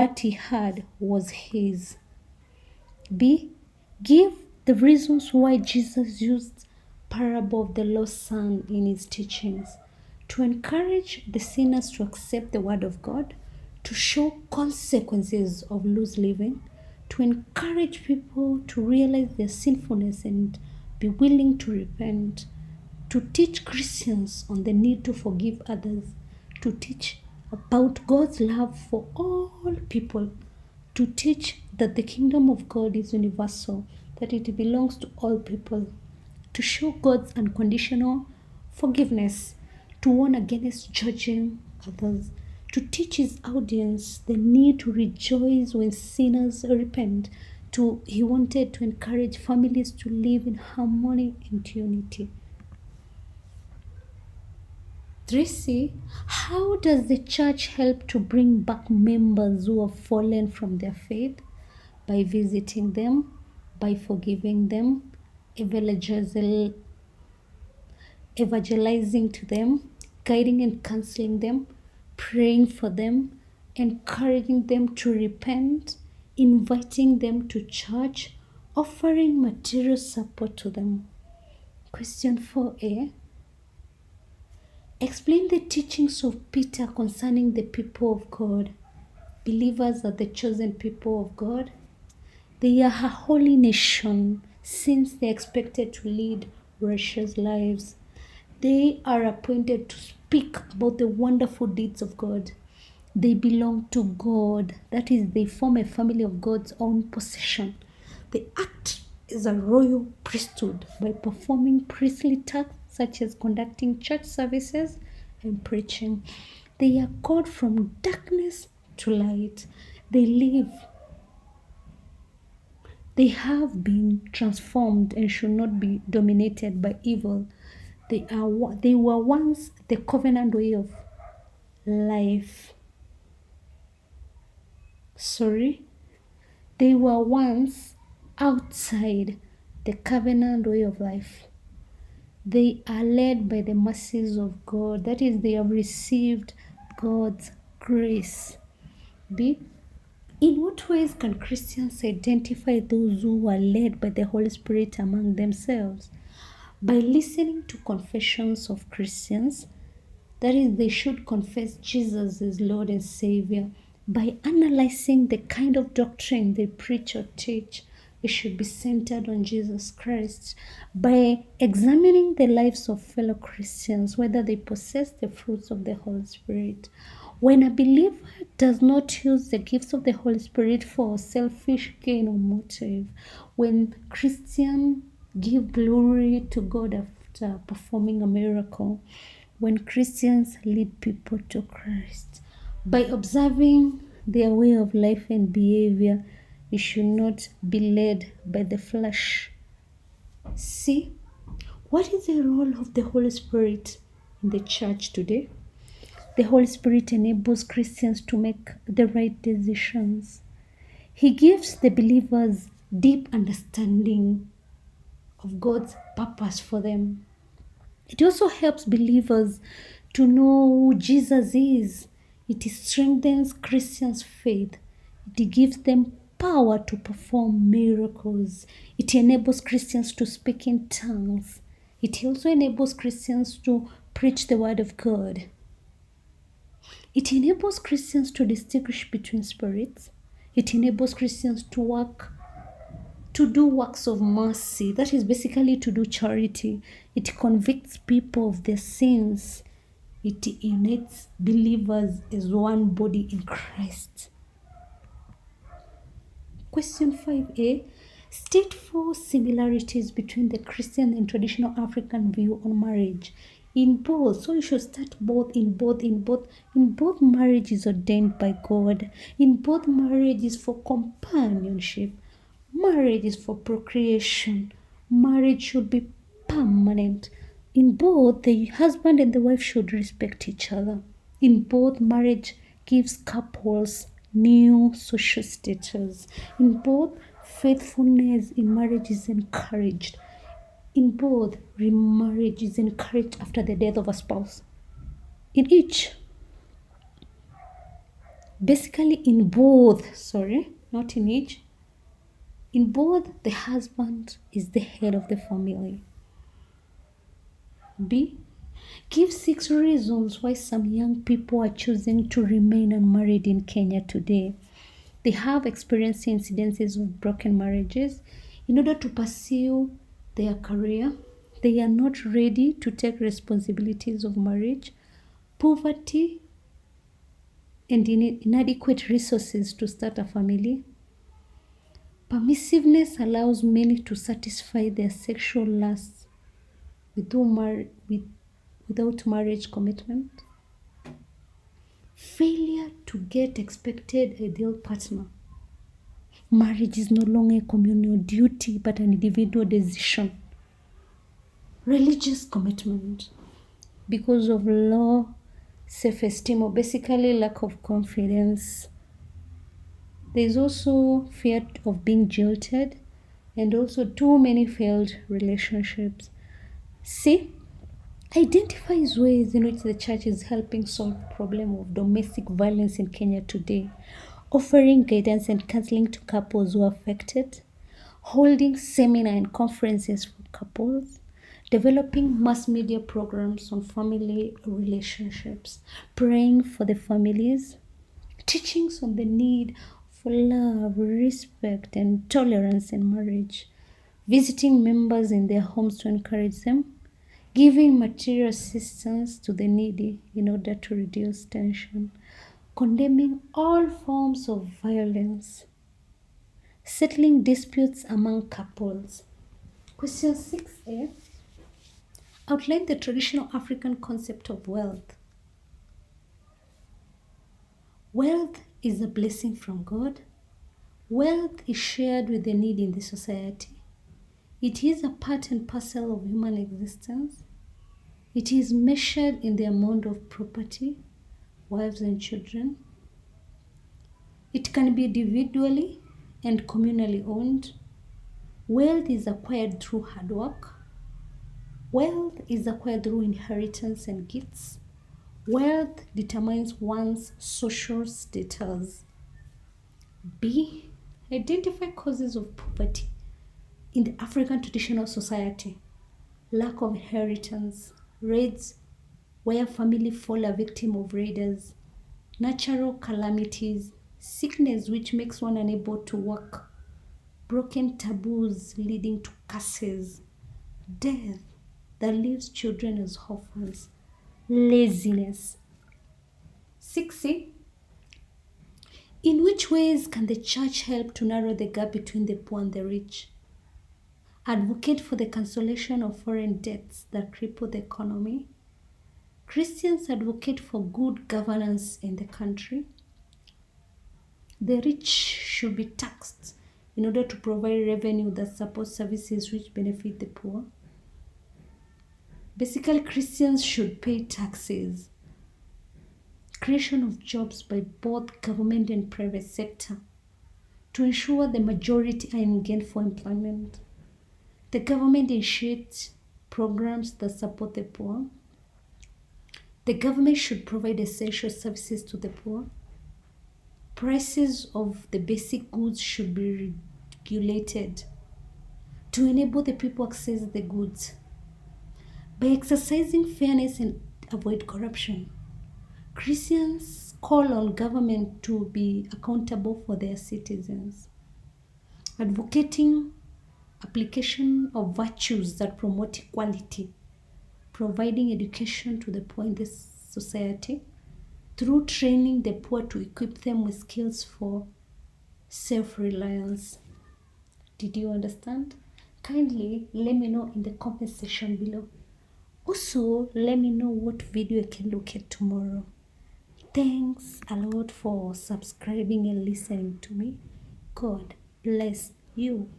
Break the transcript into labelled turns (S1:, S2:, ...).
S1: what he had was his. B. Give the reasons why Jesus used parable of the lost son in his teachings to encourage the sinners to accept the word of God, to show consequences of loose living, to encourage people to realize their sinfulness and be willing to repent, to teach Christians on the need to forgive others, to teach about God's love for all people, to teach that the kingdom of God is universal, that it belongs to all people, to show God's unconditional forgiveness, to warn against judging others, to teach his audience the need to rejoice when sinners repent. He wanted to encourage families to live in harmony and unity. 3C, how does the church help to bring back members who have fallen from their faith? By visiting them, by forgiving them, evangelizing to them, guiding and counseling them, praying for them, encouraging them to repent, inviting them to church, offering material support to them. Question 4A. Explain the teachings of Peter concerning the people of God. Believers are the chosen people of God. They are a holy nation since they are expected to lead righteous lives. They are appointed to speak about the wonderful deeds of God. They belong to God. That is, they form a family of God's own possession. They act as a royal priesthood by performing priestly tasks such as conducting church services and preaching. They are called from darkness to light. They have been transformed and should not be dominated by evil. They were once the covenant way of life. They were once outside the covenant way of life. They are led by the mercies of God. That is, they have received God's grace. B. In what ways can Christians identify those who are led by the Holy Spirit among themselves? By listening to confessions of Christians, that is, they should confess Jesus as Lord and Savior. By analyzing the kind of doctrine they preach or teach, it should be centered on Jesus Christ. By examining the lives of fellow Christians, whether they possess the fruits of the Holy Spirit. When a believer does not use the gifts of the Holy Spirit for selfish gain or motive, when Christians give glory to God after performing a miracle, when Christians lead people to Christ, by observing their way of life and behavior, we should not be led by the flesh. See, what is the role of the Holy Spirit in the church today? The Holy Spirit enables Christians to make the right decisions. He gives the believers deep understanding of God's purpose for them. It also helps believers to know who Jesus is. It strengthens Christians' faith. It gives them power to perform miracles. It enables Christians to speak in tongues. It also enables Christians to preach the word of God. It enables Christians to distinguish between spirits. It enables Christians to do works of mercy. That is basically to do charity. It convicts people of their sins. It unites believers as one body in Christ. Question 5A. State 4 similarities between the Christian and traditional African view on marriage. In both, so you should start in both marriage is ordained by God. In both marriage is for companionship. Marriage is for procreation. Marriage should be permanent. In both, the husband and the wife should respect each other. In both, marriage gives couples new social status. In both, faithfulness in marriage is encouraged. In both, remarriage is encouraged after the death of a spouse. In each, Basically, in both, sorry, not in each, in both, the husband is the head of the family. B. Give 6 reasons why some young people are choosing to remain unmarried in Kenya today. They have experienced incidences of broken marriages. In order to pursue their career, they are not ready to take responsibilities of marriage, poverty, and inadequate resources to start a family. Permissiveness allows many to satisfy their sexual lusts without marriage commitment. Failure to get expected ideal partner. Marriage is no longer a communal duty but an individual decision. Religious commitment. Because of low self-esteem or basically lack of confidence. There's also fear of being jilted and also too many failed relationships. C. Identifies ways in which the church is helping solve the problem of domestic violence in Kenya today, offering guidance and counseling to couples who are affected, holding seminar and conferences for couples, developing mass media programs on family relationships, praying for the families, teachings on the need for love, respect, and tolerance in marriage, visiting members in their homes to encourage them, giving material assistance to the needy in order to reduce tension, condemning all forms of violence, settling disputes among couples. Question 6a. Outline the traditional African concept of wealth. Wealth is a blessing from God. Wealth is shared with the needy in the society. It is a part and parcel of human existence. It is measured in the amount of property, wives and children. It can be individually and communally owned. Wealth is acquired through hard work. Wealth is acquired through inheritance and gifts. Wealth determines one's social status. B. Identify causes of poverty in the African traditional society. Lack of inheritance, raids where family fall a victim of raiders, natural calamities, sickness which makes one unable to work, broken taboos leading to curses, death that leaves children as orphans, laziness. 6C. In which ways can the church help to narrow the gap between the poor and the rich? Advocate for the cancellation of foreign debts that cripple the economy. Christians advocate for good governance in the country. The rich should be taxed in order to provide revenue that supports services which benefit the poor. Basically, Christians should pay taxes. Creation of jobs by both government and private sector to ensure the majority are in gainful employment. The government initiates programs that support the poor. The government should provide essential services to the poor. Prices of the basic goods should be regulated to enable the people access the goods. By exercising fairness and avoid corruption, Christians call on government to be accountable for their citizens, advocating application of virtues that promote equality, providing education to the poor in this society through training the poor to equip them with skills for self-reliance. Did you understand? Kindly let me know in the comment section below. Also, let me know what video I can look at tomorrow. Thanks a lot for subscribing and listening to me. God bless you.